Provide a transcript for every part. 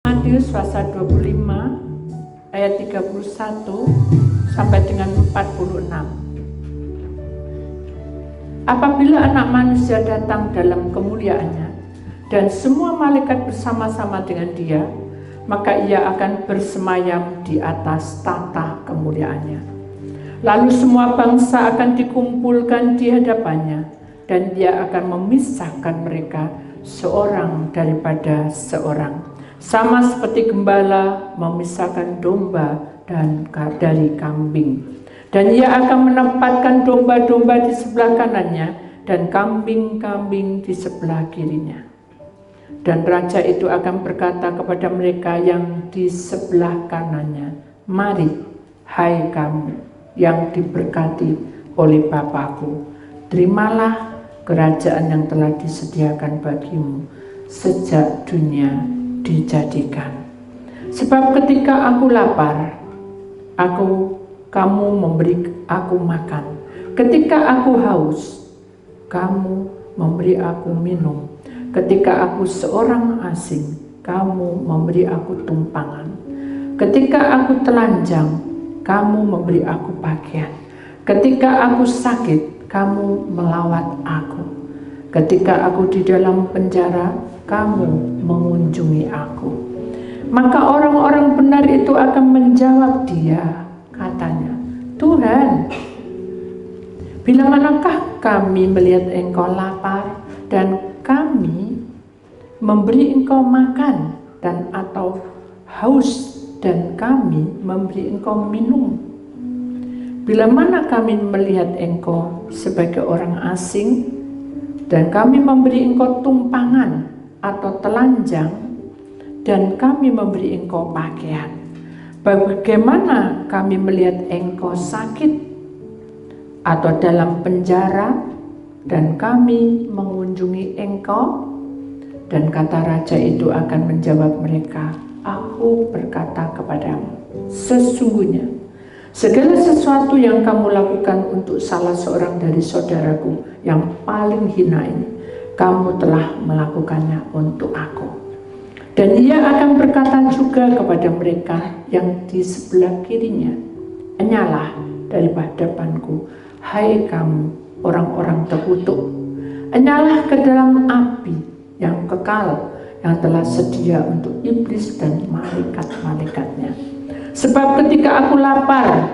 Matius pasal 25 ayat 31 sampai dengan 46. Apabila Anak Manusia datang dalam kemuliaannya dan semua malaikat bersama-sama dengan Dia, maka Ia akan bersemayam di atas tahta kemuliaannya. Lalu semua bangsa akan dikumpulkan di hadapannya, dan Dia akan memisahkan mereka seorang daripada seorang, sama seperti gembala memisahkan domba dari kambing. Dan Ia akan menempatkan domba-domba di sebelah kanannya dan kambing-kambing di sebelah kirinya. Dan Raja itu akan berkata kepada mereka yang di sebelah kanannya, "Mari, hai kamu yang diberkati oleh Bapa-Ku, terimalah kerajaan yang telah disediakan bagimu sejak dunia dijadikan. Sebab ketika aku lapar, kamu memberi aku makan. Ketika aku haus, kamu memberi aku minum. Ketika aku seorang asing, kamu memberi aku tumpangan. Ketika aku telanjang, kamu memberi aku pakaian. Ketika aku sakit, kamu melawat aku. Ketika aku di dalam penjara, kamu mengunjungi aku." Maka orang-orang benar itu akan menjawab Dia, katanya, "Tuhan, bila manakah kami melihat Engkau lapar dan kami memberi Engkau makan, dan atau haus dan kami memberi Engkau minum? Bila mana kami melihat Engkau sebagai orang asing dan kami memberi Engkau tumpangan atau telanjang dan kami memberi Engkau pakaian? Bagaimana kami melihat Engkau sakit atau dalam penjara dan kami mengunjungi Engkau?" Dan kata Raja itu akan menjawab mereka, "Aku berkata kepadamu, sesungguhnya segala sesuatu yang kamu lakukan untuk salah seorang dari saudaraku yang paling hina ini, kamu telah melakukannya untuk aku." Dan Ia akan berkata juga kepada mereka yang di sebelah kirinya, "Enyalah dari hadapanku, hai kamu orang-orang terkutuk, enyalah ke dalam api yang kekal yang telah sedia untuk iblis dan malaikat-malaikatnya. Sebab ketika aku lapar,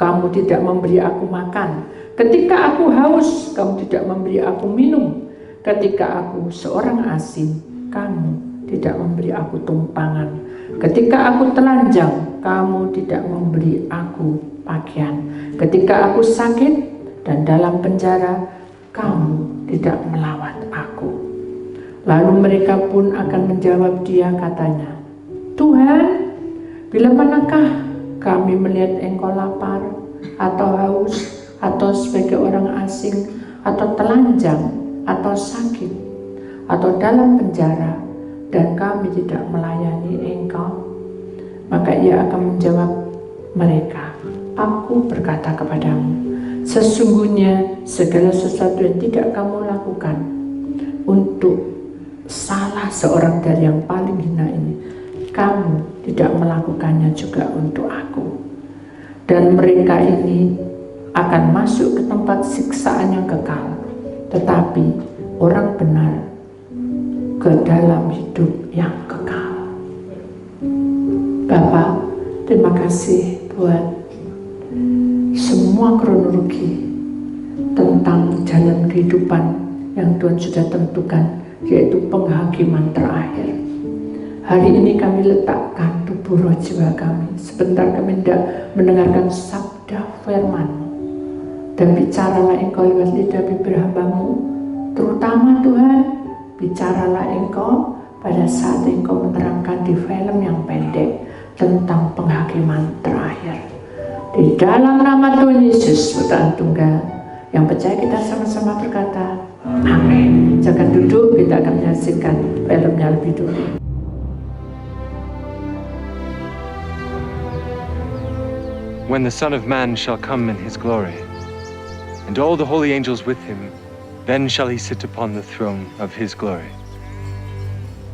kamu tidak memberi aku makan. Ketika aku haus, kamu tidak memberi aku minum. Ketika aku seorang asing, kamu tidak memberi aku tumpangan. Ketika aku telanjang, kamu tidak memberi aku pakaian. Ketika aku sakit dan dalam penjara, kamu tidak melawat aku." Lalu mereka pun akan menjawab Dia, katanya, "Tuhan, bila manakah kami melihat Engkau lapar atau haus atau sebagai orang asing atau telanjang atau sakit atau dalam penjara dan kami tidak melayani Engkau?" Maka Ia akan menjawab mereka, "Aku berkata kepadamu, sesungguhnya segala sesuatu yang tidak kamu lakukan untuk salah seorang dari yang paling hina ini, kamu tidak melakukannya juga untuk aku." Dan mereka ini akan masuk ke tempat siksaan yang kekal, tetapi orang benar ke dalam hidup yang kekal. Bapa, terima kasih buat semua kronologi tentang jalan kehidupan yang Tuhan sudah tentukan, yaitu penghakiman terakhir. Hari ini kami letakkan tubuh roh jiwa kami. Sebentar kami hendak mendengarkan sabda firman-Mu. Dan bicaralah Engkau lewat lidah bibir hamba-Mu. Terutama Tuhan, bicaralah Engkau pada saat Engkau menerangkan di film yang pendek tentang penghakiman terakhir. Di dalam nama Tuhan Yesus, Putra Tunggal, yang percaya kita sama-sama berkata, amin. Jangan duduk, kita akan menyaksikan filmnya lebih dulu. When the Son of Man shall come in his glory, and all the holy angels with him, then shall he sit upon the throne of his glory.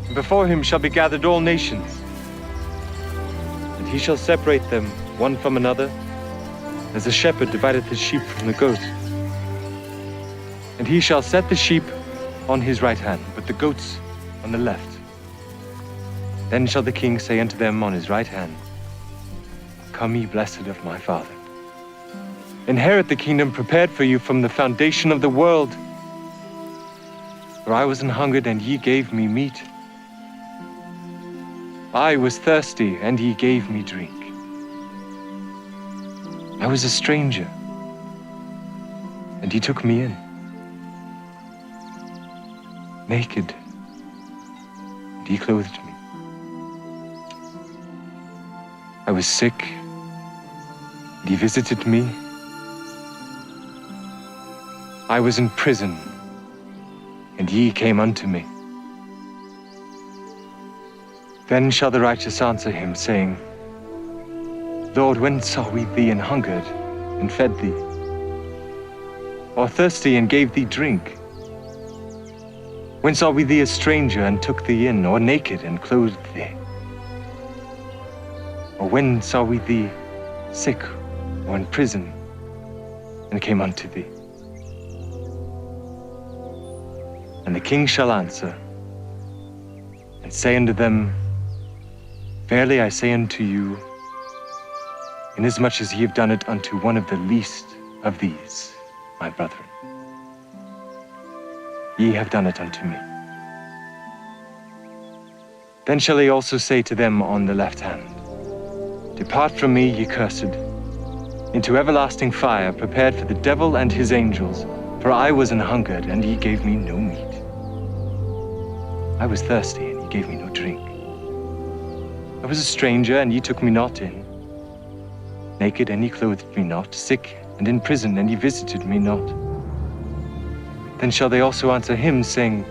And before him shall be gathered all nations, he shall separate them one from another, as a shepherd divideth his sheep from the goats. And he shall set the sheep on his right hand, but the goats on the left. Then shall the king say unto them on his right hand, Come ye blessed of my Father, inherit the kingdom prepared for you from the foundation of the world. For I was an hungered, and ye gave me meat. I was thirsty, and ye gave me drink. I was a stranger, and ye took me in. Naked, and ye clothed me. I was sick, and ye visited me. I was in prison, and ye came unto me. Then shall the righteous answer him, saying, Lord, when saw we thee an hungered, and fed thee? Or thirsty, and gave thee drink? When saw we thee a stranger, and took thee in? Or naked, and clothed thee? Or when saw we thee sick, or in prison, and came unto thee? And the king shall answer, and say unto them, Verily I say unto you, inasmuch as ye have done it unto one of the least of these, my brethren, ye have done it unto me. Then shall he also say to them on the left hand, Depart from me, ye cursed, into everlasting fire, prepared for the devil and his angels. For I was an hungered, and ye gave me no meat. I was thirsty, and ye gave me no drink. I was a stranger, and ye took me not in. Naked, and ye clothed me not. Sick, and in prison, and ye visited me not. Then shall they also answer him, saying,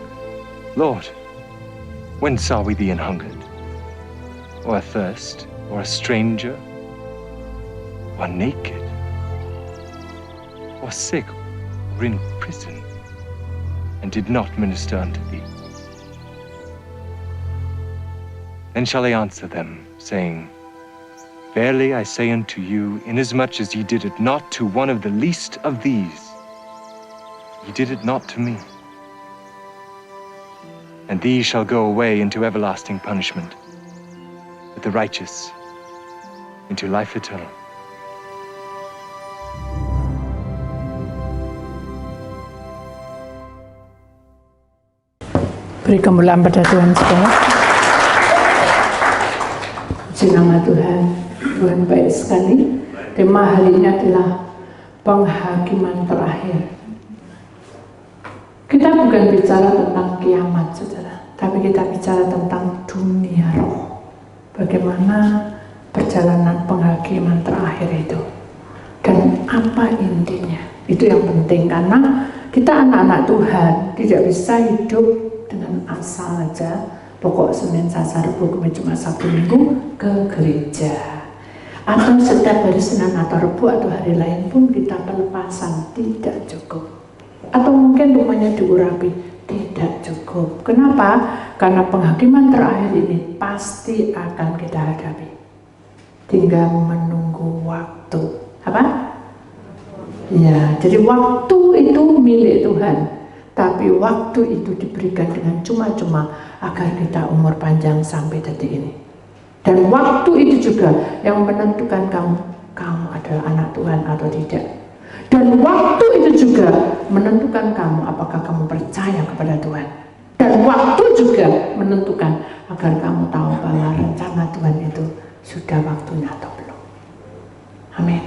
Lord, when saw we thee an hungered, or athirst, or a stranger, or naked, or sick, or in prison, and did not minister unto thee? Then shall he answer them, saying, Verily I say unto you, inasmuch as ye did it not to one of the least of these, ye did it not to me. And these shall go away into everlasting punishment, but the righteous into life eternal. Beri kemuliaan pada Tuhan sekalian. Puji nama Tuhan. Tuhan baik sekali. Tema hari ini adalah penghakiman terakhir. Kita bukan bicara tentang kiamat, saudara, tapi kita bicara tentang dunia roh. Bagaimana perjalanan penghakiman terakhir itu, dan apa intinya. Itu yang penting, karena kita anak-anak Tuhan tidak bisa hidup dengan asal aja, pokok Senin, Selasa, Rabu, Kamis, Jumat, Sabtu, Minggu ke gereja, atau setiap hari Senin atau Rabu atau hari lain pun kita pelepasan, tidak cukup. Atau mungkin rumahnya diurapi, tidak cukup. Kenapa? Karena penghakiman terakhir ini pasti akan kita hadapi. Tinggal menunggu waktu. Apa? Ya, jadi waktu itu milik Tuhan. Tapi waktu itu diberikan dengan cuma-cuma agar kita umur panjang sampai detik ini. Dan waktu itu juga yang menentukan kamu adalah anak Tuhan atau tidak. Dan waktu itu juga menentukan kamu apakah kamu percaya kepada Tuhan. Dan waktu juga menentukan agar kamu tahu bahwa rencana Tuhan itu sudah waktunya atau belum. Amin.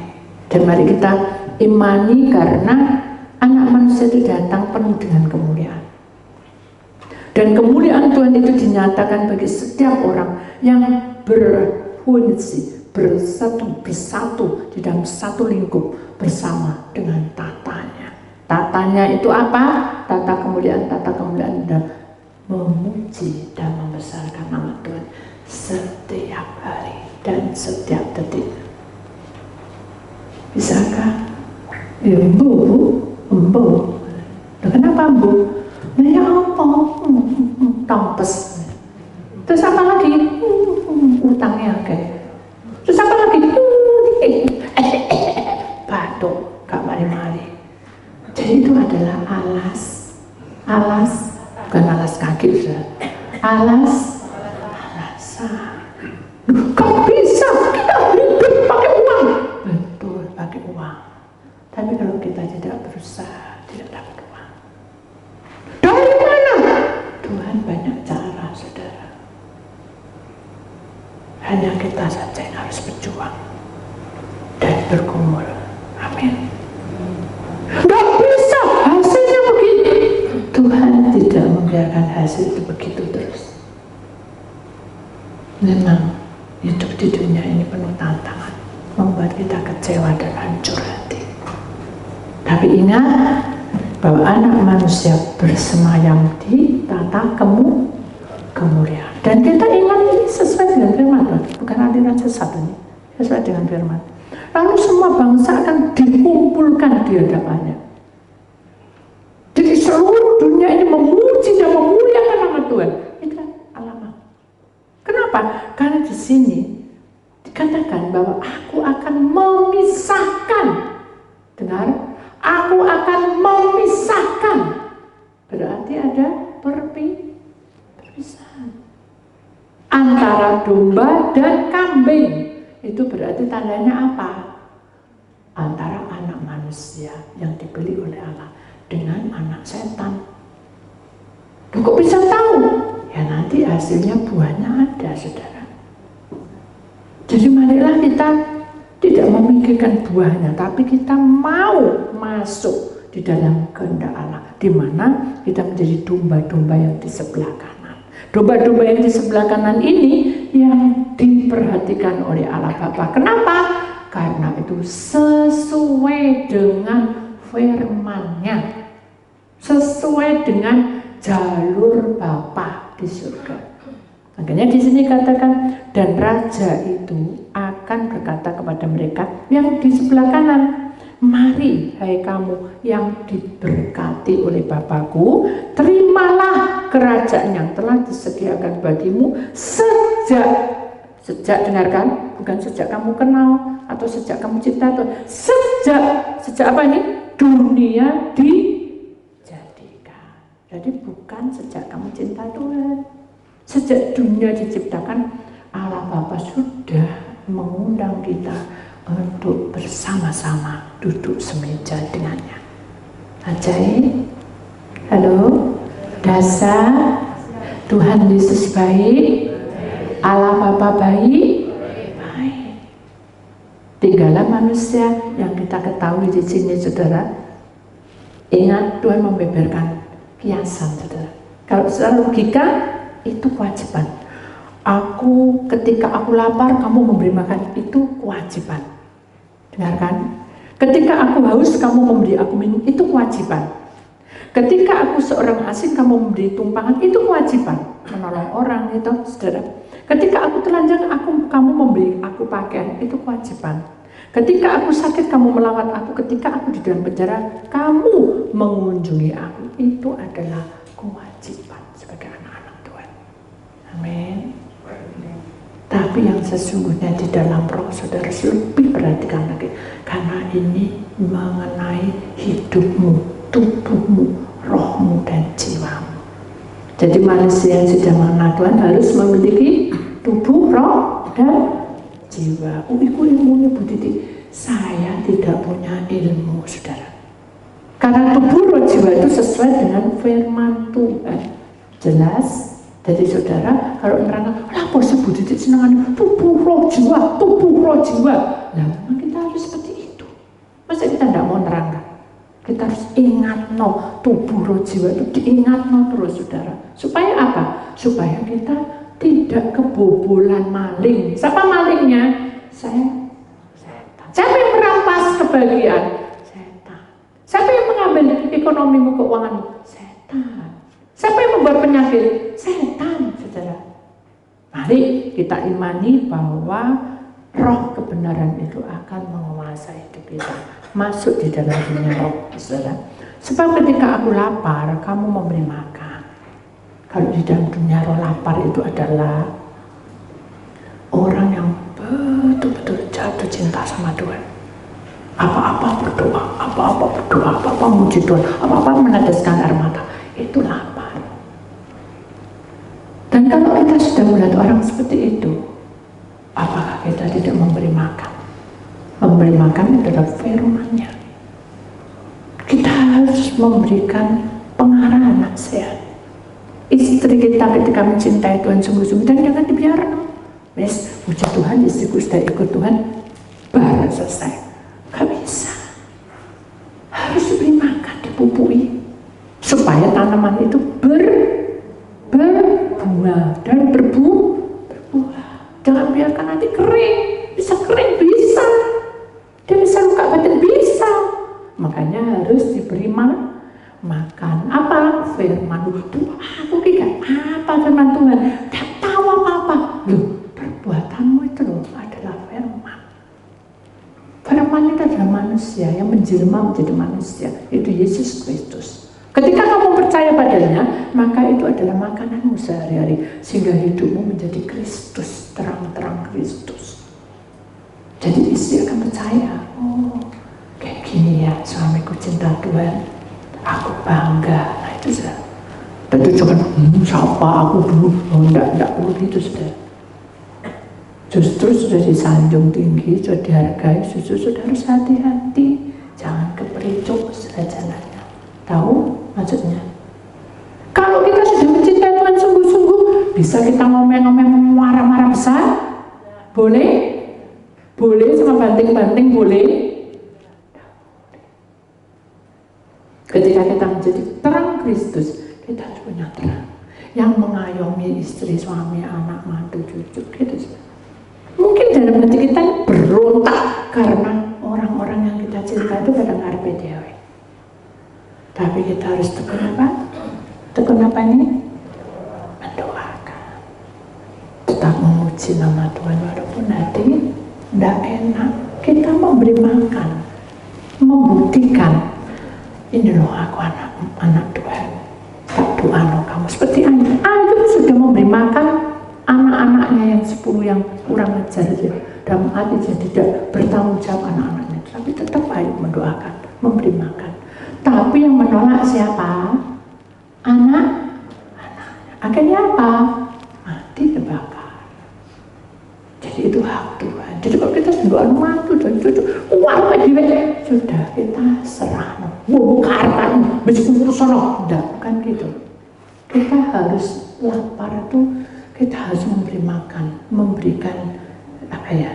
Dan mari kita imani, karena anak manusia itu datang penuh dengan kemuliaan. Dan kemuliaan Tuhan itu dinyatakan bagi setiap orang yang berfungsi, bersatu di dalam satu lingkup bersama dengan tatanya. Tatanya itu apa? Tata kemuliaan dan memuji dan membesarkan nama Tuhan setiap hari dan setiap detik. Bisakah? Ya, Bu. Kenapa, Bu? Nah, ya apa? Tampes. Terus apa lagi? Utangnya kayak. Terus alas, bukan alas kaki, sudah. Alasan. Kok bisa kita hidup pakai uang? Betul, pakai uang. Tapi kalau kita tidak berusaha, tidak dapat uang. Dari mana? Tuhan banyak cara, saudara. Hanya kita saja yang harus berjuang dan bergumul. Amin. Gak bisa, hasilnya begini. Tuhan tidak membiarkan hasil itu begitu terus. Memang hidup di dunia ini penuh tantangan, membuat kita kecewa dan hancur hati. Tapi ingat bahwa anak manusia bersemayam di tata kemuliaan. Dan kita ingat ini sesuai dengan firman Tuhan, bukan aliran sesat ini, sesuai dengan firman. Lalu semua bangsa akan dikumpulkan di hadapannya. Jadi seluruh dunia ini memuji dan memuliakan nama Tuhan. Itu kan alamat. Kenapa? Karena di sini dikatakan bahwa aku akan memisahkan. Dengar? Aku akan memisahkan. Berarti ada perpisahan antara domba dan kambing. Itu berarti tandanya apa? Antara anak manusia yang dibeli oleh Allah dengan anak setan. Kok bisa tahu? Ya nanti hasilnya buahnya ada, saudara. Jadi marilah kita tidak memikirkan buahnya, tapi kita mau masuk di dalam kehendak Allah, di mana kita menjadi domba-domba yang di sebelah kanan. Domba-domba yang di sebelah kanan ini yang diperhatikan oleh Allah Bapa. Kenapa? Karena itu sesuai dengan firman-Nya, sesuai dengan jalur Bapa di surga. Makanya di sini katakan, dan raja itu akan berkata kepada mereka yang di sebelah kanan, mari hai kamu yang diberkati oleh Bapakku, terimalah kerajaan yang telah disediakan bagimu sejak dengarkan, bukan sejak kamu kenal atau sejak kamu cinta Tuhan, sejak apa ini? Dunia dijadikan. Jadi bukan sejak kamu cinta Tuhan. Sejak dunia diciptakan, Allah Bapa sudah mengundang kita untuk bersama-sama duduk semeja dengannya. Ajaib. Halo, dasar Tuhan Yesus baik, Allah Bapa baik. Tinggallah manusia yang kita ketahui di sini, saudara. Ingat, Tuhan membeberkan kiasan, saudara. Kalau secara logika itu kewajiban. Ketika aku lapar, kamu memberi makan, itu kewajiban. Dengarkan. Ketika aku haus, kamu memberi aku minum, itu kewajiban. Ketika aku seorang asing, kamu memberi tumpangan, itu kewajiban. Menolong orang itu, saudara. Ketika aku telanjang, kamu memberi aku pakaian, itu kewajiban. Ketika aku sakit, kamu melawat aku. Ketika aku di dalam penjara, kamu mengunjungi aku. Itu adalah kewajiban sebagai anak-anak Tuhan. Amin. Tapi yang sesungguhnya di dalam roh, saudara lebih perhatikan lagi, karena ini mengenai hidupmu, tubuhmu, rohmu dan jiwamu. Jadi manusia yang sudah mengenal Tuhan harus memiliki tubuh, roh dan jiwa. Iku ilmunya Bu Titi, saya tidak punya ilmu, saudara. Karena tubuh, roh, jiwa itu sesuai dengan firman Tuhan. Jelas? Jadi saudara, kalau nerangkan, apa sih Bu Titi senangan tubuh, roh, jiwa, tubuh, roh, jiwa. Nah, memang kita harus seperti itu. Masa kita tidak mau nerangkan? Kita harus ingat tubuh, roh, jiwa itu diingat terus, saudara. Supaya apa? Supaya kita tidak kebobolan maling. Siapa malingnya? Setan. Siapa yang merampas kebahagiaan? Setan. Siapa yang mengambil ekonomimu, keuanganmu? Setan. Siapa yang membuat penyakit? Setan, saudara. Mari kita imani bahwa roh kebenaran itu akan menguasai hidup kita. Masuk di dalam dunia roh, saudara. Sebab ketika aku lapar, kamu memberi makan. Kalau di dalam dunia roh, lapar itu adalah orang yang betul-betul jatuh cinta sama Tuhan. Apa-apa berdoa, apa-apa berdoa, apa-apa muji Tuhan, apa-apa meneteskan air mata. itu lapar. Dan kalau kita sudah melihat orang seperti itu, apakah kita tidak memberi makan? Memberi makan adalah firman-Nya. Kita harus memberikan pengarahan nasihat. Istri kita ketika mencintai Tuhan sungguh-sungguh, dan jangan dibiarkan. Wes, puji Tuhan, istriku sudah ikut Tuhan, baru selesai. Gak bisa. Harus diberi makan, dipupui, supaya tanaman itu berbuah dan berbuah. Jangan biarkan nanti kering. Bisa kering, bisa. Dia bisa luka batin, bisa. Makanya harus diberi makan. Apa? Firman Tuhan. Aku kira apa firman Tuhan? Gak tahu apa-apa. Loh, perbuatanmu itu loh adalah firman. Firman itu adalah manusia yang menjelma menjadi manusia. Itu Yesus Kristus. Ketika kamu percaya padanya, maka itu adalah makananmu sehari-hari, sehingga hidupmu menjadi Kristus, terang-terang Kristus. Jadi istri akan percaya, oh kayak gini ya suamiku cinta Tuhan, aku bangga. Nah itu sudah. Tentu jangan siapa aku dulu, oh enggak perlu gitu sudah. Justru sudah disanjung tinggi, sudah dihargai, justru sudah harus hati-hati, jangan kepericuk sudah jalannya. Tahu maksudnya? Kalau kita sudah mencintai Tuhan sungguh-sungguh, bisa kita ngomel-ngomel marah-marah besar? Boleh? Boleh sama banting-banting boleh? Ketika kita menjadi terang Kristus, kita harus punya terang yang mengayomi istri, suami, anak, mantu, cucu, gitu. Mungkin dalam hati kita berontak karena orang-orang yang kita cinta itu pada ngarepe dhewe. Tapi kita harus tekun apa? Tekun apa ini? Mendoakan. Tetap memuji nama Tuhan walaupun hati tidak enak. Kita memberi makan, membuktikan, ini loh aku anak Tuhan. Tak doa loh kamu seperti Ayub. Ayub sudah memberi makan anak-anaknya yang 10 yang kurang ajar itu. Dalam hati dia tidak bertanggung jawab anak-anaknya, tapi tetap Ayub mendoakan, memberi makan. Tapi yang menolak siapa? Anak-anaknya. Akhirnya apa? Mati terbakar. Jadi itu hak Tuhan. Jadi kalau kita sudah mantu dan cucu, uang sudah kita serah. Bukarkan, meskipun urusan enggak, bukan gitu. Kita harus lapar itu, kita harus memberi makan, memberikan apa ya?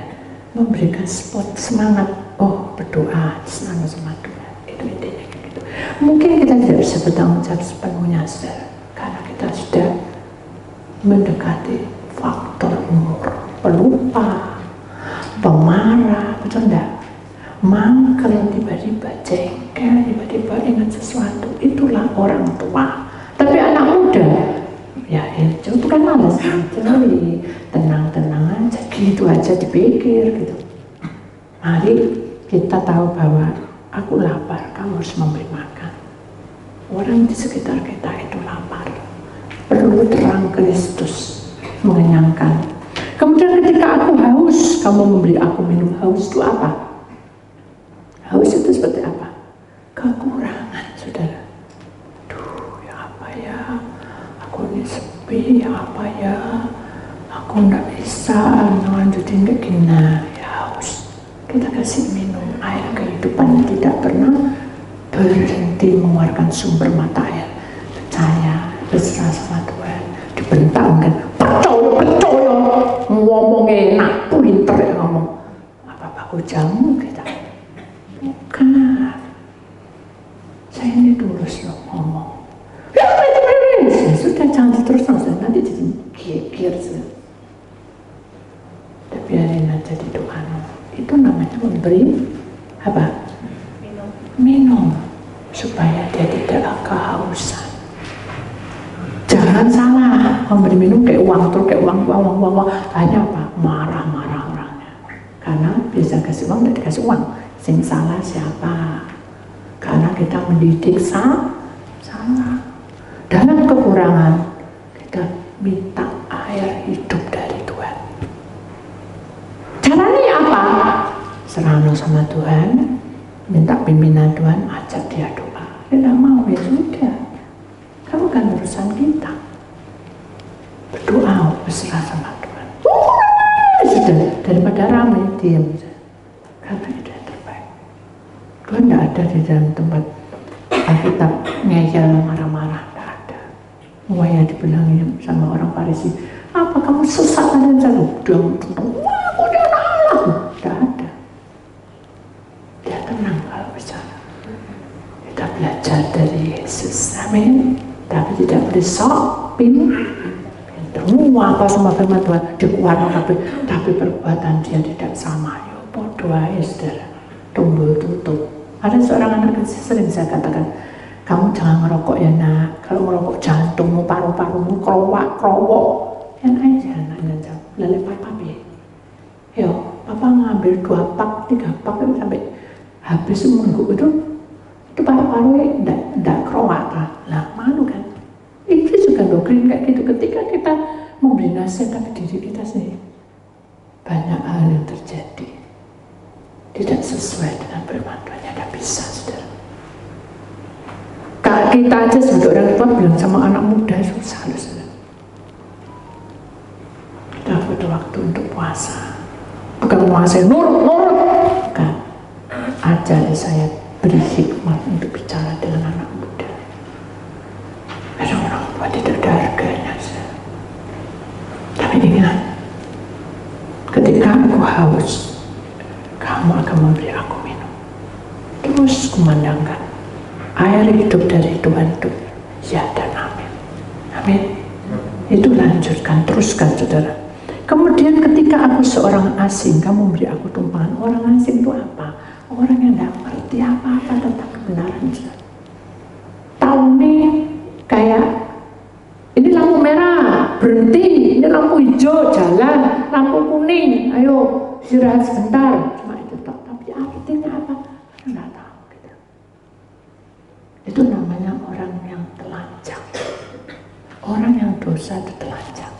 Memberikan spot semangat. Oh berdoa, senang sama Tuhan. Itu intinya gitu. Mungkin kita tidak bisa bertanggung jawab sepenuhnya, saudara, karena kita sudah mendekati faktor umur, pelupa, pemarah, betul enggak? Mangkel, tiba-tiba jengkel, tiba-tiba ingat sesuatu. Itulah orang tua. Tapi anak muda, ya itu bukan malas, jadi tenang-tenang aja, gitu aja dipikir gitu. Mari kita tahu bahwa aku lapar, kamu harus memberi makan. Orang di sekitar kita itu lapar, perlu terang Kristus mengenyangkan. Kemudian ketika aku haus, kamu memberi aku minum. Haus itu apa? Haus itu seperti apa? Kekurangan, saudara. Duh, ya apa ya? Aku ini sepi, ya apa ya? Aku nggak bisa melanjutin kayak gini. Ya haus. Kita kasih minum air kehidupan yang tidak pernah berhenti mengeluarkan sumber mata air. Percaya, berserah sama Tuhan. Dibentak mungkin, percaya, ngomong enak, pinter ya ngomong. Apa-apa jamu kita. Bukan, saya ini tulus loh ngomong. Ya sudah, jangan diterus-terus, nanti jadi geger. Udah biarin aja di doa. Itu namanya memberi apa? Minum supaya dia tidak kehausan. Jangan salah, memberi minum kayak uang, terus kayak uang. Hanya apa? Marah-marah orangnya. Karena bisa kasih uang, tidak dikasih uang. Sing salah siapa? Karena kita mendidik salah. Dalam kekurangan kita minta air hidup dari Tuhan. Caranya apa? Serahkan sama Tuhan, minta pimpinan Tuhan, ajak dia doa. Dia tidak mau, ya sudah. Kamu bukan urusan kita. Berdoa, berserah sama Tuhan. Sudah, daripada ramai, diam saja. Karena itu yang terbaik. Tuhan tidak ada di dalam tempat Alkitab ngeyel, marah-marah, tidak ada. Wah, dibilangin sama orang Farisi, apa kamu sesat kalian selalu? Dia tentang, wah, kok dia Allah? Tidak ada. Dia tenang kalau bicara. Kita belajar dari Yesus, amin. Tapi tidak boleh sok, pinter, apa sama firman Tuhan, dikuat, tapi perbuatan dia tidak sama. Ya, bodoh aja, saudara. Tumbul tutup. Ada seorang anak kecil sering saya katakan, kamu jangan ngerokok ya nak, kalau ngerokok jantungmu, paru-parumu, krowak, yang aja anaknya jawab, lalu papa bi, yo, papa ngambil 2 pak, 3 pak sampai habis seminggu itu paru-parunya tidak krowak lah, malu kan? Itu juga doktrin kayak gitu, ketika kita memberi nasihat ke diri kita sendiri, banyak hal yang terjadi tidak sesuai dengan firman Tuhan, tidak bisa, saudara. Kita aja sebagai orang tua bilang sama anak muda susah loh, saudara. Kita butuh waktu untuk puasa, bukan puasa nurut, bukan. Ajari saya, beri hikmat untuk bicara dengan anak muda. Karena orang tua tidak ada harganya, saudara. Tapi ingat, ketika aku haus, kamu akan memberi aku minum. Terus kumandangkan air hidup dari Tuhan itu, ya dan amin. Amin. Itu lanjutkan, teruskan, saudara. Kemudian ketika aku seorang asing, kamu memberi aku tumpahan. Orang asing itu apa? Orang yang tidak mengerti apa-apa tentang kebenaran, saudara. Tahu nih, kayak ini lampu merah, berhenti. Ini lampu hijau, jalan. Lampu kuning, ayo istirahat sebentar. Cuma itu tak. Tapi artinya apa? Tidak tahu kita. Itu namanya orang yang telanjang. Orang yang dosa itu telanjang.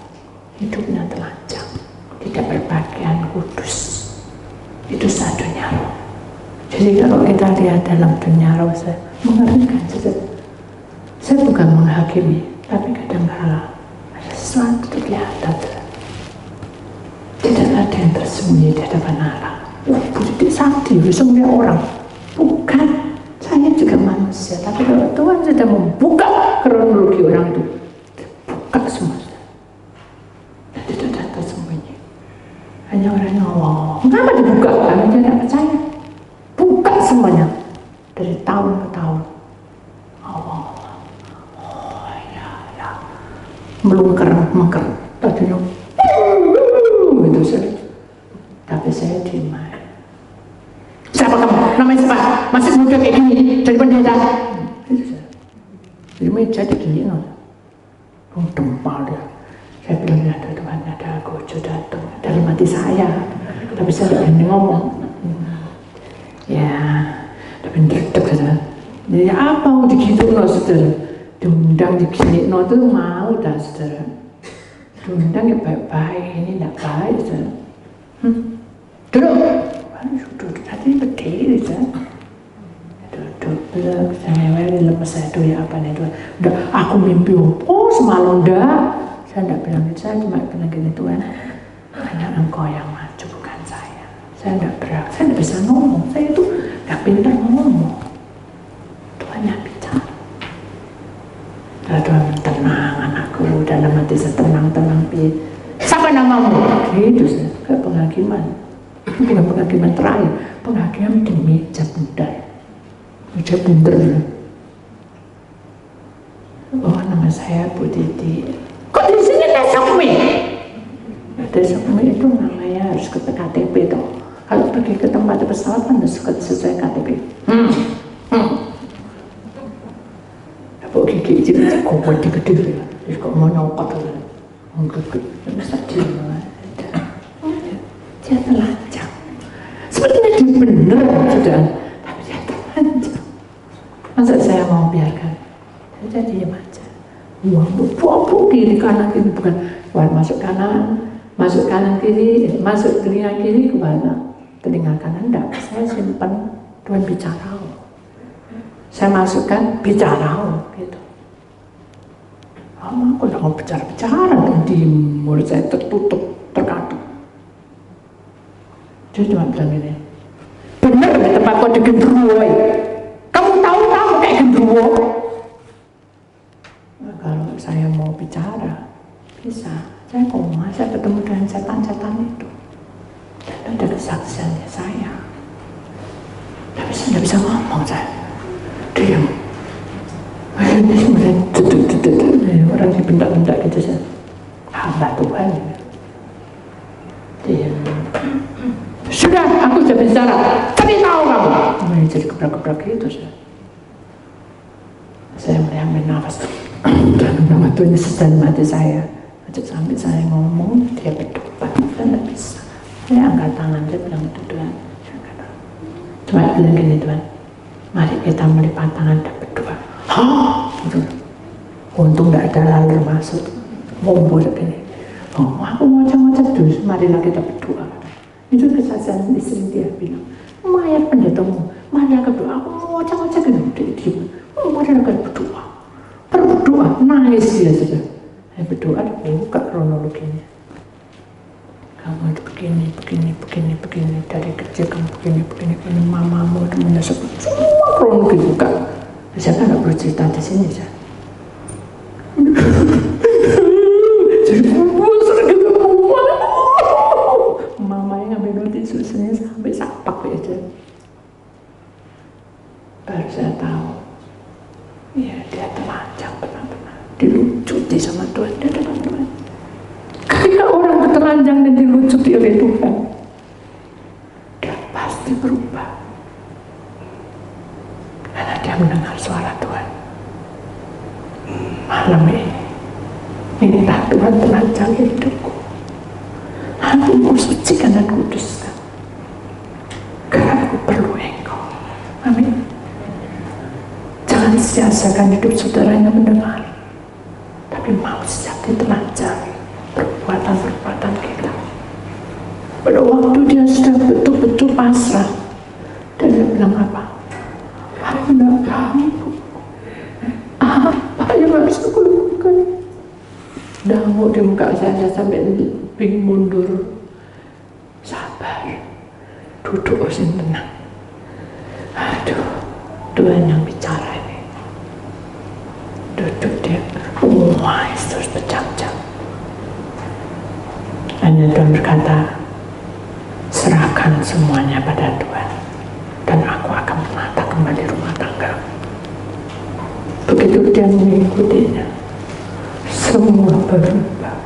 Hidupnya telanjang. Tidak berpakaian kudus. Itu dunia roh. Jadi kalau kita lihat dalam dunia roh, saya mengerikan. Saya bukan menghakimi, tapi kadang-kala ada sesuatu kelihatan. Tidak ada yang tersembunyi di hadapan Allah. Budik sakti, bisa melihat orang. Bukan, saya juga manusia. Tapi kalau Tuhan sudah membuka kronologi orang itu, buka semua. Dan tidak ada tersembunyi. Hanya orang yang ngomong, kenapa dibuka? Karena dia tidak percaya. Buka semuanya. Dari tahun ke tahun. Melungker, tadinya gitu saja. Tapi saya diem. Siapa kamu? Namanya siapa? Masih muda kayak gini, dari pendeta. Jadi meja digini no. Dempal dia. Saya bilang ada Tuhan, ada aku datang dari mati saya. Tapi saya tidak berani ngomong. Ya, tapi ndredeg saja. Jadi apa mau digitu no, saudara? Diundang di sini, no itu mau dah, saudara. Diundang ya baik-baik, ini tidak baik, saudara. Duduk. Duduk, tadi berdiri, saudara. Duduk, belum, saya lepas saya tuh ya apa nih, udah aku mimpi, oh semalam dah. Saya tidak bilang itu, saya cuma bilang gini, Tuhan, hanya Engkau yang maju, bukan saya. Saya tidak berak, saya tidak bisa ngomong, saya itu tidak pintar ngomong. Tuhan yang bicara. Tuhan tenang anakku, dalam hati saya tenang, siapa namamu? Gitu, kayak penghakiman. Bukan penghakiman terakhir, penghakiman di meja bundar. Meja bundar. Oh, nama saya Bu Titi. Kok di sini Desokmi? Desokmi itu namanya harus ke KTP toh. Kalau pergi ke tempat pesawat kan harus sesuai KTP. Kok gigi jadi kok gede-gede ya, terus kok mau nyokot lah, gede, bisa dia telanjang. Sepertinya dia benar sudah, tapi dia telanjang. Masa saya mau biarkan? Saya diam aja. Wah, bu kiri kanan kiri bukan, wah masuk kanan kiri, masuk telinga kiri ke mana? Telinga kanan enggak, saya simpan Tuhan bicara. Saya masukkan bicara gitu. Aku udah mau bicara-bicara, di mulut saya tertutup, terkatup. Dia cuma bilang gini, bener di tempatku ada genderuwo. Kamu tahu kayak genderuwo? Nah, kalau saya mau bicara, bisa. Saya koma, saya ketemu dengan setan-setan itu. Dan ada kesaksiannya saya. Tapi saya tidak bisa ngomong, saya diam. Ini kemudian orang dibentak-bentak gitu saja. Hamba Tuhan. Diam. Sudah, aku sudah bicara. Cari tahu kamu. Ini jadi gebrak-gebrak gitu saja. Saya mengambil nafas. Dan waktu ini sedang mati saya. Sampai saya ngomong, dia berdoa. Saya tidak bisa. Saya angkat tangan, saya bilang itu Tuhan. Cuma bilang gini Tuhan. Mari kita melipat tangan dan berdoa. Untung tidak ada laler masuk. Ngomong begini. Aku ngoceh-ngoceh dulu. Marilah kita berdoa. Itu kesaksian istri dia bilang. Mayat pendetamu. Marilah kita berdoa. Aku ngoceh-ngoceh gini. Marilah kita berdoa. Berdoa. Nangis dia saja. Saya berdoa. Buka kronologinya. Kamu itu begini. Dari kecil kamu begini. Mamamu itu menyebut semua kronologi buka. Saya kan gak perlu cerita di sini saja. Jadi mamanya ngambil noti susunya sampai sapak aja. Baru saya tahu, ya dia telanjang benar-benar dilucuti sama Tuhan. Dia teman-teman. Ketika orang telanjang dan dilucuti oleh Tuhan, dia pasti berubah. Karena dia mendengar suara Tuhan. Malam ini, minta Tuhan telanjang hidupku. Aku mau sucikan dan kuduskan. Karena aku perlu Engkau. Amin. Jangan sia-siakan hidup saudara yang mendengar. Tapi mau sejak ditelanjangi perbuatan-perbuatan kita. Pada waktu dia sudah betul-betul pasrah. Dan dia bilang apa? Aku tidak tahu apa yang harus aku lakukan. Dangu di muka saya sampai pingin mundur. Sabar, duduk sing tenang. Aduh, Tuhan yang bicara ini. Duduk dia, terus berjam-jam. Hanya Tuhan berkata, serahkan semuanya pada Tuhan, dan aku akan menata kembali rumah tangga. Begitu dia mengikutinya, semua berubah.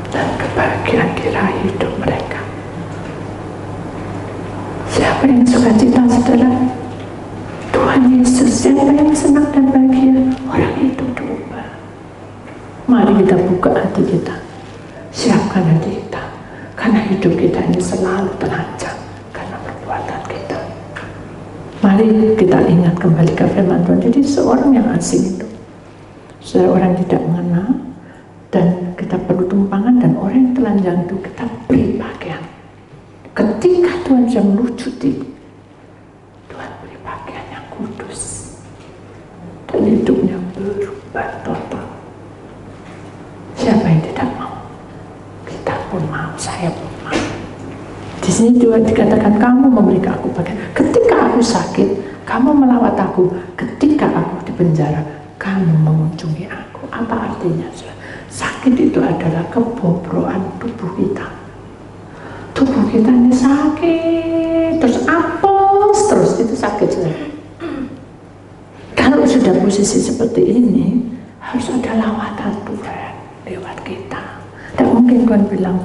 Dan kebahagiaan diraih hidup mereka. Siapa yang suka cita saudara? Tuhan Yesus. Siapa yang senang dan bahagia? Orang itu berubah. Mari kita buka hati kita. Siapkan hati kita. Karena hidup kita ini selalu telanjang karena perbuatan kita. Mari kita ingat kembali ke firman Tuhan. Jadi seorang yang asing itu, seorang yang tidak mengenal, dan kita perlu tumpangan, dan orang yang telanjang itu kita beri pakaian. Ketika Tuhan sudah melucuti, Tuhan beri pakaian yang kudus, dan hidupnya berubah total. Siapa yang tidak mau? Kita pun mau, saya pun mau. Di sini juga dikatakan kamu memberi aku pakaian. Ketika aku sakit, kamu melawat aku. Ketika aku di penjara, kamu mengunjungi aku. Apa artinya? Sakit itu adalah kebobrokan tubuh kita. Tubuh kita ini sakit, terus apes, terus itu sakit. Kalau sudah posisi seperti ini, harus ada lawatan Tuhan lewat kita. Dan mungkin Tuhan bilang,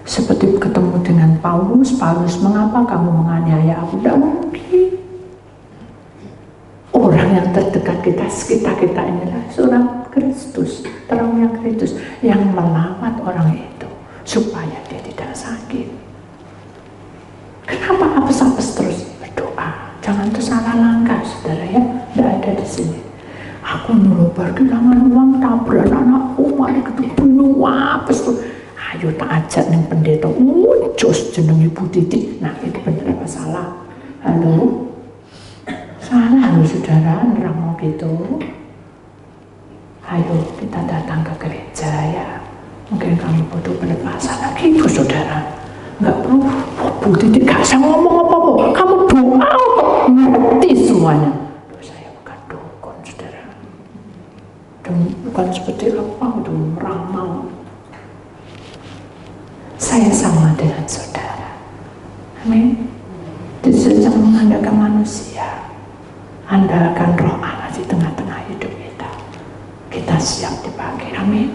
seperti ketemu dengan Paulus, mengapa kamu menganiaya aku? Tidak mungkin. Orang yang terdekat kita inilah seorang Kristus, terangnya Kristus yang melawat orang itu supaya dia tidak sakit. Kenapa apes-apes terus? Berdoa. Jangan tersalah langkah, saudara ya. Tidak ada di sini. Aku nurubar kehilangan uang, tabrak anakku, mari ketemu apes tuh. Ayo tak ajak nih pendeta, jos jeneng Ibu Titi. Nah itu benar apa salah? Halo? Salah loh saudara, nerang mau gitu. Ayo kita datang ke gereja ya. Mungkin kamu butuh pelepasan lagi, ibu saudara. Nggak perlu, Bu Titi gak usah ngomong apa-apa. Kamu doa kok ngerti semuanya. Saya bukan dukun, saudara. Dan bukan seperti apa itu meramal. Saya sama dengan saudara. Amin. Tidak mengandalkan manusia, andalkan Roh Allah di tengah-tengah hidup kita. Kita siap dipakai. Amin.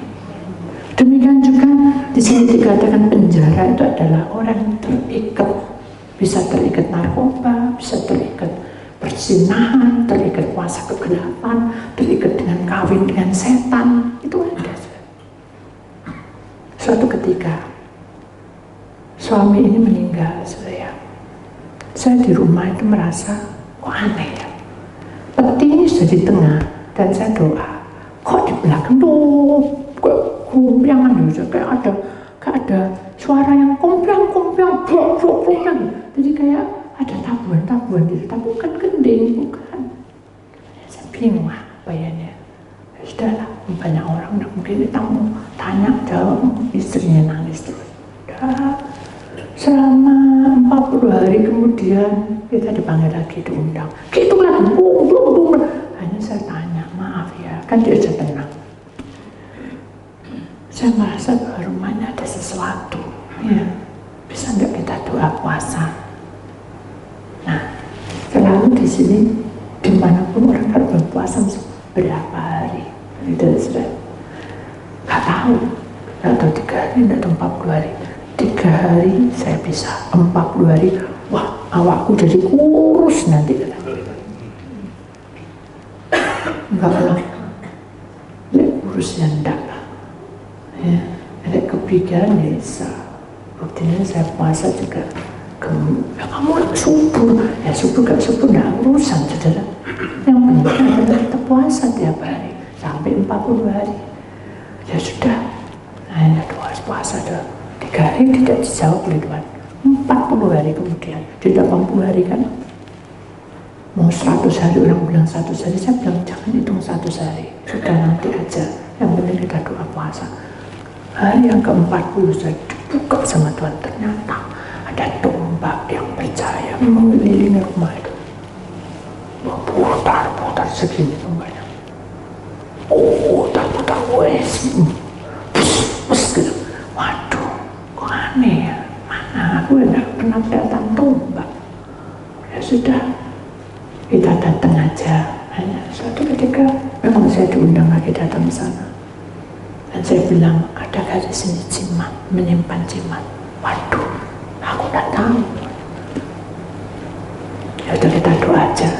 Demikian juga di sini dikatakan penjara itu adalah orang yang terikat, bisa terikat narkoba, bisa terikat perzinahan, terikat kuasa kegelapan, terikat dengan kawin dengan setan. Itu ada. Suatu ketika suami ini meninggal, saya di rumah itu merasa kok aneh ya. Peti ini sudah di tengah dan saya doa, kok di belakang tuh kok kumpiangan gitu, kayak ada suara yang kumpiang blok. Jadi kayak ada tabuhan gitu, tapi bukan gending, bukan. Saya bingung apa ya ini. Ya sudahlah, banyak orang mungkin kita mau tanya jawab, istrinya nangis terus. Selama 40 hari kemudian kita dipanggil lagi, diundang. Gitu lagi, bung. Hanya saya tanya, maaf ya, kan dia sudah tenang. Saya merasa bahwa rumahnya ada sesuatu, ya. Bisa nggak kita doa puasa? Nah, selalu di sini, dimanapun orang kalau berpuasa berapa hari, itu sudah nggak tahu 3 hari, nggak tahu 40 hari. 3 hari saya bisa, 40 hari, wah awakku jadi kurus nanti. Enggak lah, kurusnya enggak lah. Ya, ada kepikiran ya bisa. Buktinya saya puasa juga ya kamu subur, ya subur gak subur enggak urusan, saudara. Yang penting adalah kita puasa tiap hari sampai 40 hari. Ya sudah, hanya puasa dah. 3 hari tidak dijawab oleh Tuhan. 40 hari kemudian, di 80 hari kan mau 100 hari, orang bilang 100 hari, saya bilang jangan hitung 100 hari, sudah nanti aja, yang penting kita doa puasa. Hari yang ke-40 saya dibuka sama Tuhan, ternyata ada tombak yang percaya mengelilingi rumah itu. Putar segini tombaknya, putar wes, pus gitu. Waduh, kok aneh ya, mana aku enggak pernah kelihatan tombak. Ya sudah, kita datang aja. Hanya suatu ketika memang saya diundang lagi datang ke sana. Dan saya bilang, ada gak di sini jimat, menyimpan jimat? Waduh, aku enggak tahu. Ya udah kita doa aja.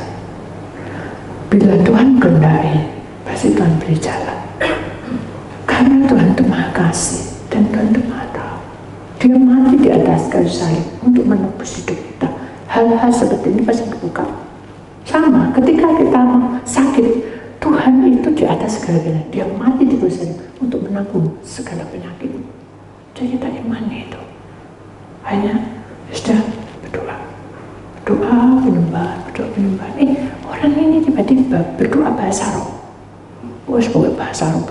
Bila Tuhan kehendaki, pasti Tuhan beri jalan. Karena Tuhan itu Maha Kasih dan Tuhan itu Maha Tahu. Dia mati di atas kayu salib untuk menebus hidup kita. Hal-hal seperti ini pasti terbuka. Sama, ketika kita sakit, Tuhan itu di atas segala-galanya. Dia mati di kayu salib untuk menanggung segala penyakit. Jadi kita imani itu. Hanya sudah berdoa. Berdoa penyembahan. Orang ini tiba-tiba berdoa bahasa roh. Wes pokoknya bahasa roh.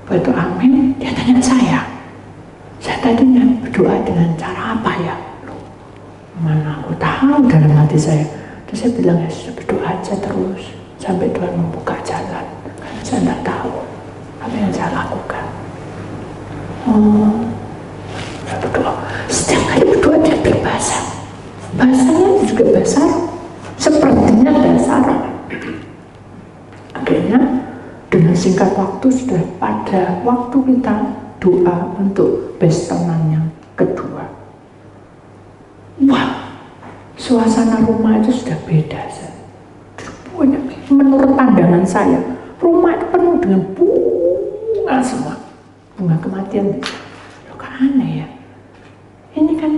Begitu amin, dia tanya saya tadinya berdoa dengan cara apa ya? Loh, mana aku tahu dalam hati saya. Terus saya bilang, ya sudah berdoa aja terus sampai Tuhan membuka jalan. Karena saya tidak tahu apa yang saya lakukan. Saya berdoa. Setiap kali berdoa dia berbahasa. Bahasanya juga bahasa roh. Sepertinya bahasa roh. Akhirnya dengan singkat waktu sudah pada waktu kita doa untuk bestonan yang kedua. Wah, suasana rumah itu sudah beda. Menurut pandangan saya, rumah itu penuh dengan bunga semua. Bunga kematian. Loh, kan aneh ya. Ini kan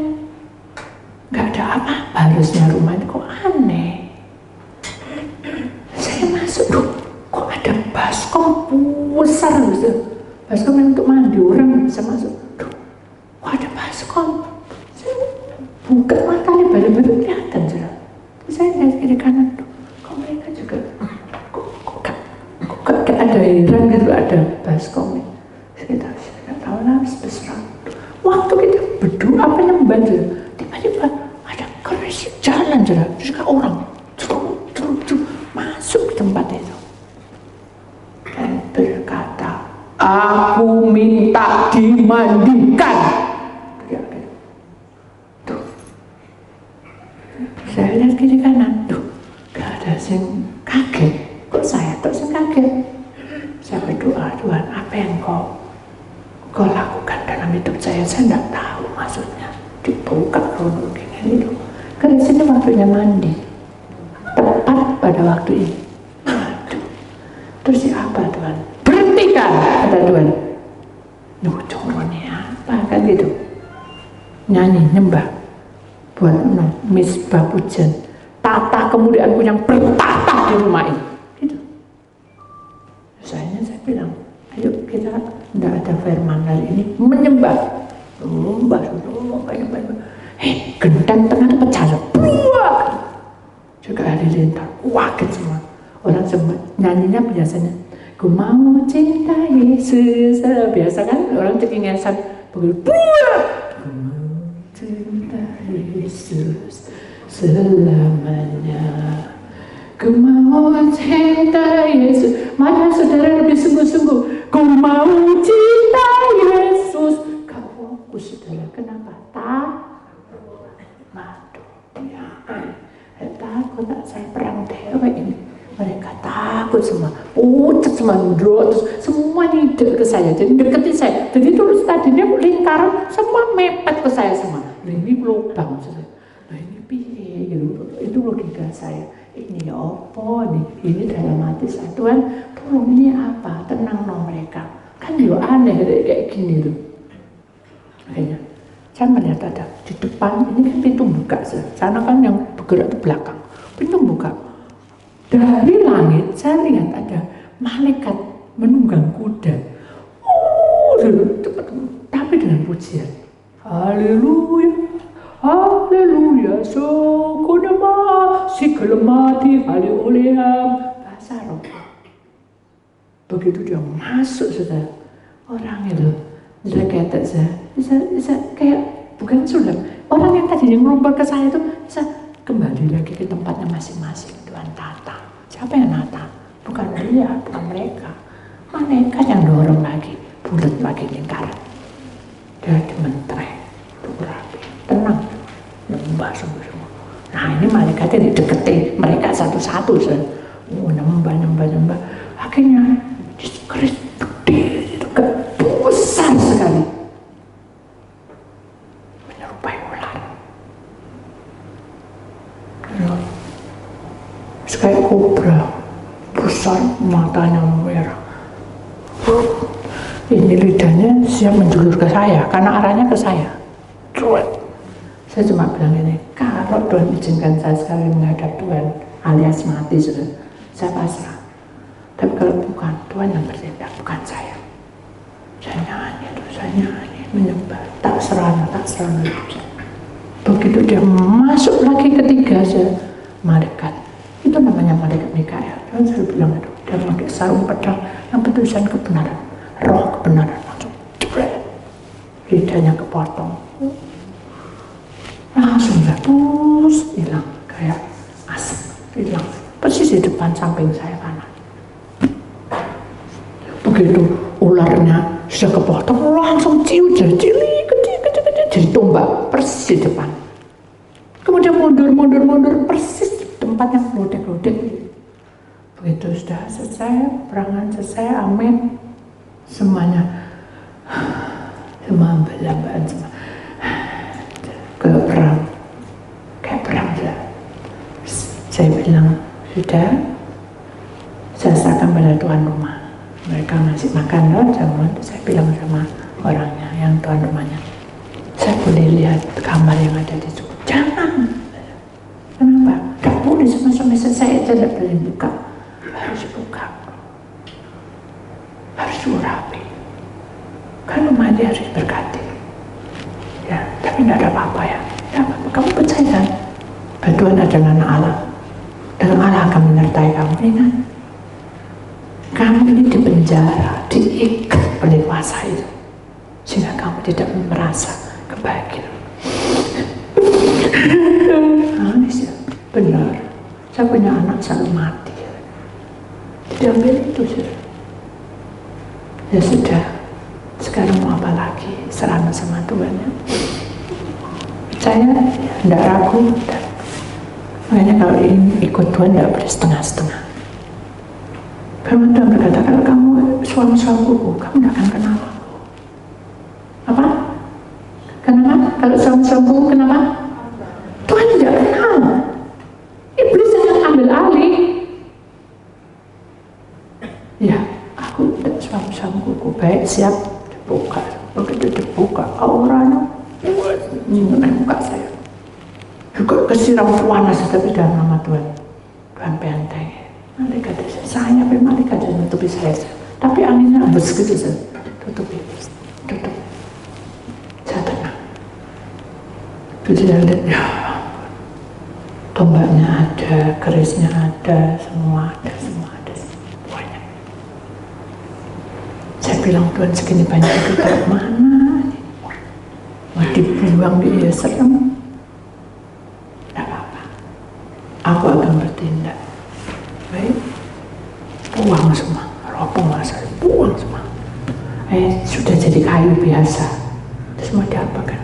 gak ada apa-apa harusnya rumah ini, kok aneh. Saya masuk, loh, kok ada baskom besar gitu. Baskom yang untuk mandi orang bisa masuk. Duh, kok ada baskom? Saya buka matanya baru-baru kelihatan sudah. Saya lihat kiri kanan, kok mereka juga kok gak ada heran gitu, ada baskom. Kita tidak tahu lah, besar. Waktu kita berdoa penyembah, tiba-tiba ada keris jalan, terus orang masuk ke tempat itu dan berkata, aku minta dimandikan. Tuh, saya lihat kiri kanan, tuh gak ada yang kaget. Kok saya terus yang kaget? Saya berdoa, Tuhan, apa yang kau lakukan dalam hidup saya tidak tahu maksudnya. Dibuka kronologi itu. Karena sini waktunya mandi, tepat pada waktu ini. Aduh. Terus apa Tuhan? Berhentikan, kata Tuhan. Nuh, contohnya apa kan gitu? Nyanyi, nyembah, buat misbah pujian, tata kemuliaanku yang bertata di rumah ini. Gitu. Saya bilang, ayo kita tidak ada firman hari ini menyembah. Menyembah. Genteng tengah itu pecah, buah. Juga halilintar, waget semua. Orang semua nyanyinya biasanya, ku mau cinta Yesus. Biasa kan orang cekingesan, begitu buah. Ku mau cinta Yesus selamanya. Ku mau cinta Yesus. Mana saudara lebih sungguh-sungguh? Ku mau cinta Yesus. Kau fokus saudara, kenapa? Takut tak saya perang dewa ini. Mereka takut semua, pucat semua, terus semua nyidek ke saya, jadi deketin saya. Jadi terus tadinya lingkaran semua mepet ke saya semua. Nah ini lubang, nah ini piye gitu. Itu logika saya. Ini apa nih? Ini dalam hati saya, Tuhan, tolong ini apa? Tenang no mereka. Kan yo aneh kayak gini tuh. Makanya saya melihat ada di depan, ini kan pintu buka, sana kan yang bergerak di belakang, pintu buka. Dari langit saya lihat ada malaikat menunggang kuda. Cepat, tapi dengan pujian. Haleluya, haleluya, sokonama, sikelemati, haleluya, bahasa roh. Begitu dia masuk, saudara, orang itu sudah kayak bisa kayak bukan sulam. Orang yang tadi yang ngelumpur ke saya itu bisa kembali lagi ke tempatnya masing-masing. Tuhan tata. Siapa yang nata? Bukan dia, bukan mereka. Mereka yang dorong lagi, bulat lagi lingkaran. Dia dimenterai, rapi, tenang, nyembah semua. Nah ini malaikatnya dideketi mereka satu-satu. Nyembah. Akhirnya keris gede itu besar sekali, menyerupai ular. Kayak kobra, besar, matanya merah. Ini lidahnya siap menjulur ke saya, karena arahnya ke saya. Saya cuma bilang ini, kalau Tuhan izinkan saya sekali menghadap Tuhan, alias mati, saya pasrah. Tapi kalau bukan, Tuhan yang bertindak, bukan saya. Saya nyanyi, menyembah, tak serana. Begitu dia masuk lagi ketiga, malaikat. Itu namanya malaikat Mikael. Tuhan selalu bilang itu, dia pakai sarung pedang yang bertulisan kebenaran, roh kebenaran, langsung jebret, lidahnya kepotong, langsung terus hilang kayak asap, hilang persis di depan samping saya kanan. Begitu ularnya sudah kepotong, langsung ciut jadi cilik, kecil, jadi tombak persis di depan. Kemudian mundur persis di tempat yang lodek. Begitu sudah selesai, perangan selesai, amin. Semuanya, semua hamba-hambaan semua ke perang, kayak perang sudah. Saya bilang, sudah, saya serahkan pada tuan rumah. Mereka ngasih makan loh, saya bilang sama orangnya, yang tuan rumahnya, saya boleh lihat kamar yang ada di situ? Jangan. Kenapa? Gak boleh sama-sama saya tidak boleh buka. Harus buka. Harus rapi. Kalau mandi harus berkati. Ya, tapi tidak ada apa-apa ya. Tidak apa-apa. Kamu percaya Tuhan adalah anak Allah. Dalam Allah akan menyertai kamu. Ingat. Kamu ini dipenjara, diikat oleh kuasa itu, sehingga kamu tidak merasa kebahagiaan. Nangis ya, benar. Saya punya anak selalu mati. Diambil itu sudah. Ya sudah, sekarang mau apa lagi? Serahkan sama Tuhan ya. Saya tidak ragu. Makanya kalau ini ikut Tuhan tidak boleh setengah-setengah. Firman Tuhan berkata, kalau kamu suami-suamiku, kamu tidak akan kenal aku. Apa? Kenapa? Kalau suami-suamiku, kenapa? Tuhan tidak kenal. Iblis yang ambil alih. Ya, aku tidak suami-suamiku, baik siap dibuka. Begitu dibuka, auranya mengenai muka saya. Juga kesiram panas, tapi dalam nama Tuhan. Tuhan benteng. Malaikat saya malaikat dan menutupi saya. Tapi anginnya ambus gitu, saya tutupi. Tutup. Saya tenang. Terus saya lihat, ya tombaknya ada, kerisnya ada, semua ada. Banyak. Saya bilang, Tuhan segini banyak itu dari mana? Mau dibuang di serem. Tidak apa-apa. Aku akan bertindak. Baik. Buang semua. Roh penguasa, buang semua. Sudah jadi kayu biasa. Terus mau diapakan?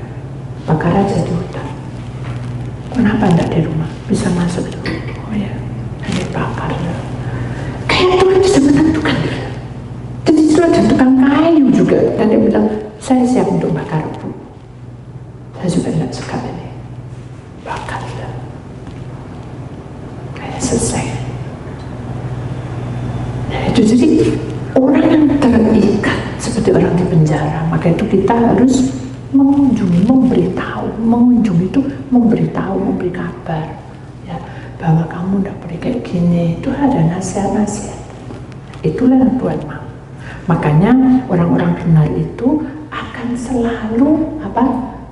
Bakar aja di hutan. Kenapa tidak di rumah? Bisa masuk. Oh ya, hanya bakar. Kayak Tuhan bisa menentukan. Jadi itu ada tukang kayu juga. Dan dia bilang, saya siap untuk bakar. Saya juga tidak suka ini. Bakar. Kayak selesai. Nah, itu jadi orang yang terikat seperti orang di penjara. Maka itu kita harus mengunjungi, memberitahu. Mengunjungi itu memberitahu, memberi kabar ya, bahwa kamu tidak boleh kayak gini. Itu ada nasihat-nasihat. Itulah yang Tuhan mau. Makanya orang-orang benar itu akan selalu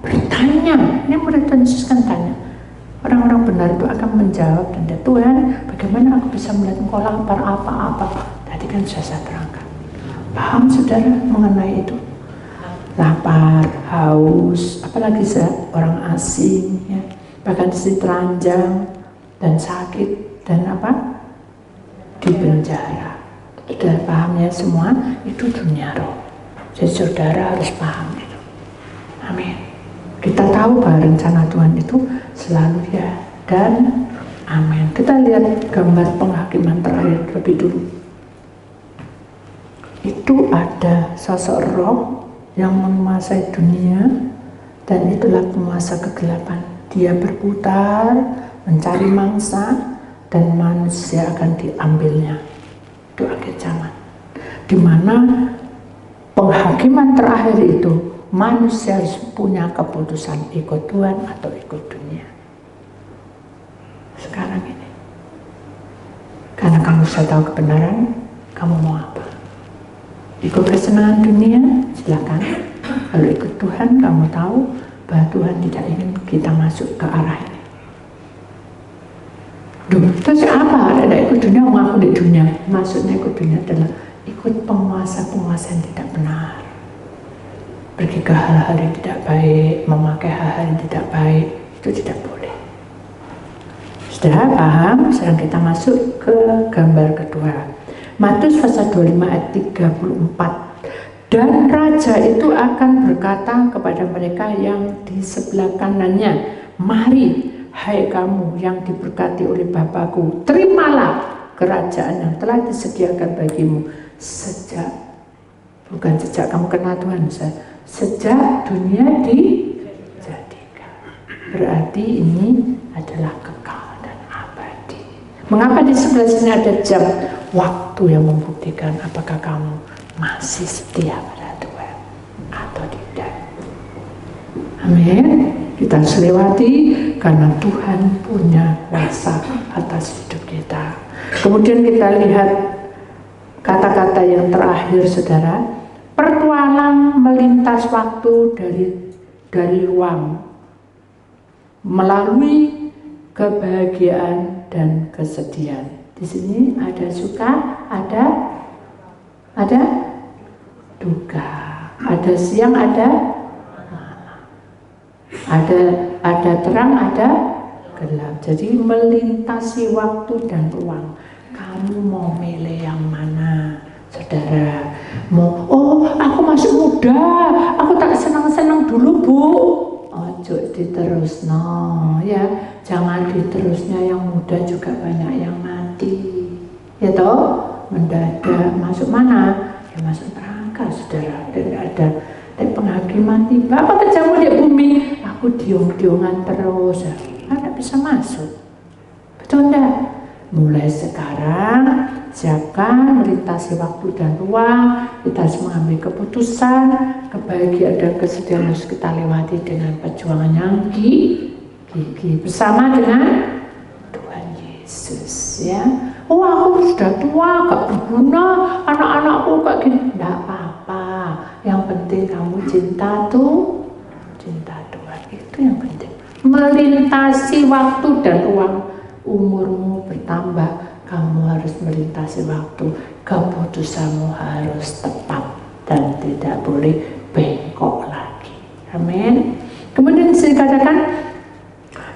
bertanya. Ini murid Tuhan Yesus kan tanya. Orang-orang benar itu akan menjawab, dan Tuhan, bagaimana aku bisa melihat engkau lapar apa-apa? Tadi kan sudah saya terangkan. Paham saudara mengenai itu? Lapar, haus, apalagi orang asing, ya. Bahkan istri telanjang dan sakit dan di penjara. Sudah paham ya semua? Itu dunia roh. Jadi saudara harus paham itu. Amin. Kita tahu bahwa rencana Tuhan itu selalu ya dan amin. Kita lihat gambar penghakiman terakhir lebih dulu. Itu ada sosok roh yang menguasai dunia, dan itulah penguasa kegelapan. Dia berputar mencari mangsa, dan manusia akan diambilnya. Itu akhir zaman, di mana penghakiman terakhir itu manusia harus punya keputusan, ikut Tuhan atau ikut dunia. Sekarang ini, karena kamu sudah tahu kebenaran, kamu mau apa? Ikut kesenangan dunia, silakan. Kalau ikut Tuhan, kamu tahu bahwa Tuhan tidak ingin kita masuk ke arah ini. Terus apa? Ada ikut dunia, mau aku di dunia. Maksudnya ikut dunia adalah ikut penguasa-penguasa yang tidak benar. Pergi ke hal-hal yang tidak baik, memakai hal-hal yang tidak baik, itu tidak boleh. Sudah paham? Sekarang kita masuk ke gambar kedua. Matius pasal 25 ayat 34. Dan raja itu akan berkata kepada mereka yang di sebelah kanannya, mari, hai kamu yang diberkati oleh Bapakku, terimalah kerajaan yang telah disediakan bagimu bukan sejak kamu kenal Tuhan, sejak dunia dijadikan. Berarti ini adalah kekal dan abadi. Mengapa di sebelah sini ada jam waktu yang membuktikan apakah kamu masih setia pada Tuhan atau tidak. Amin. Kita harus lewati karena Tuhan punya kuasa atas hidup kita. Kemudian kita lihat kata-kata yang terakhir, saudara. Pertualang melintas waktu dari ruang melalui kebahagiaan dan kesedihan. Di sini ada suka, ada ada duka, ada siang, ada malam, ada terang, ada gelap. Jadi melintasi waktu dan ruang. Kamu mau milih yang mana, saudara? Mau, oh aku masih muda, aku tak senang-senang dulu bu. Ojo diterusno ya, jangan diterusnya, yang muda juga banyak yang mati. Ya toh, mendadak masuk mana? Ya masuk neraka, saudara. Tidak ada penghakiman tiba. Apa kerjamu di bumi? Aku diung-diungan terus. Tidak bisa masuk. Betul enggak? Mulai sekarang siapkan melintasi waktu dan ruang. Kita harus mengambil keputusan. Kebahagiaan dan kesedihan harus kita lewati dengan perjuangan yang gigih bersama dengan Tuhan Yesus ya. Oh aku sudah tua, gak berguna, anak-anakku gak gini. Tidak apa-apa, yang penting kamu cinta Tuhan, itu yang penting. Melintasi waktu dan ruang. Umurmu bertambah, kamu harus melintasi waktu. Keputusanmu harus tepat dan tidak boleh bengkok lagi. Amin. Kemudian dikatakan,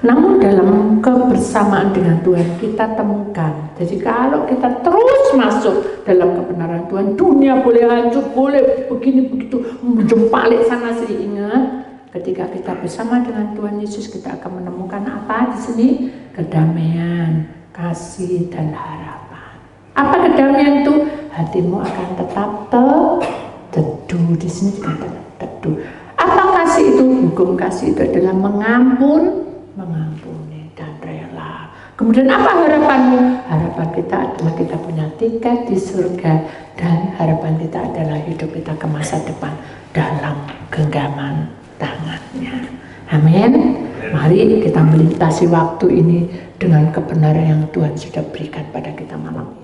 namun dalam kebersamaan dengan Tuhan kita temukan. Jadi kalau kita terus masuk dalam kebenaran Tuhan, dunia boleh hancur, boleh begini begitu, menjempalik sana sini. Ingat, ketika kita bersama dengan Tuhan Yesus, kita akan menemukan apa di sini? Kedamaian, kasih, dan harapan. Apa kedamaian itu? Hatimu akan tetap teduh. Di sini dikatakan teduh. Apa kasih itu? Hukum kasih itu adalah mengampuni dan rela. Kemudian apa harapanmu? Harapan kita adalah kita punya tiket di surga, dan harapan kita adalah hidup kita ke masa depan dalam genggaman tangannya. Amin. Mari kita melintasi waktu ini dengan kebenaran yang Tuhan sudah berikan pada kita malam ini.